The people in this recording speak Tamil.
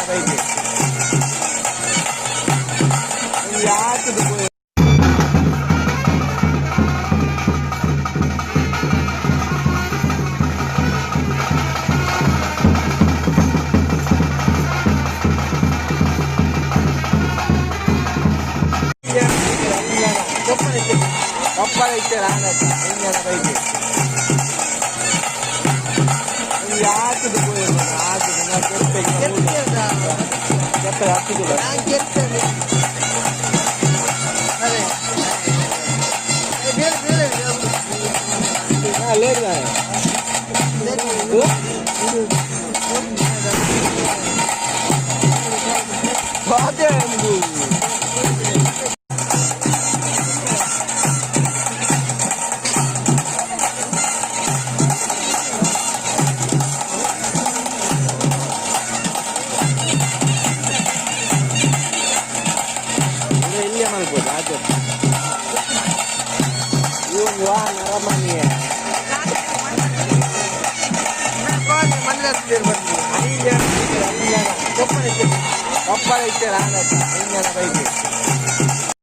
ரைட்டு யாத்துக்கு போய் கப்பலைட்டு ராணாச்சு ரைட்டு ஆத்துக்கு போயிருந்தோம் ஆத்துக்கு கெட்ட ஆத்துக்குள்ள லேட் தானே கப்பலைட்டு ராணாச்சு ரைட்டு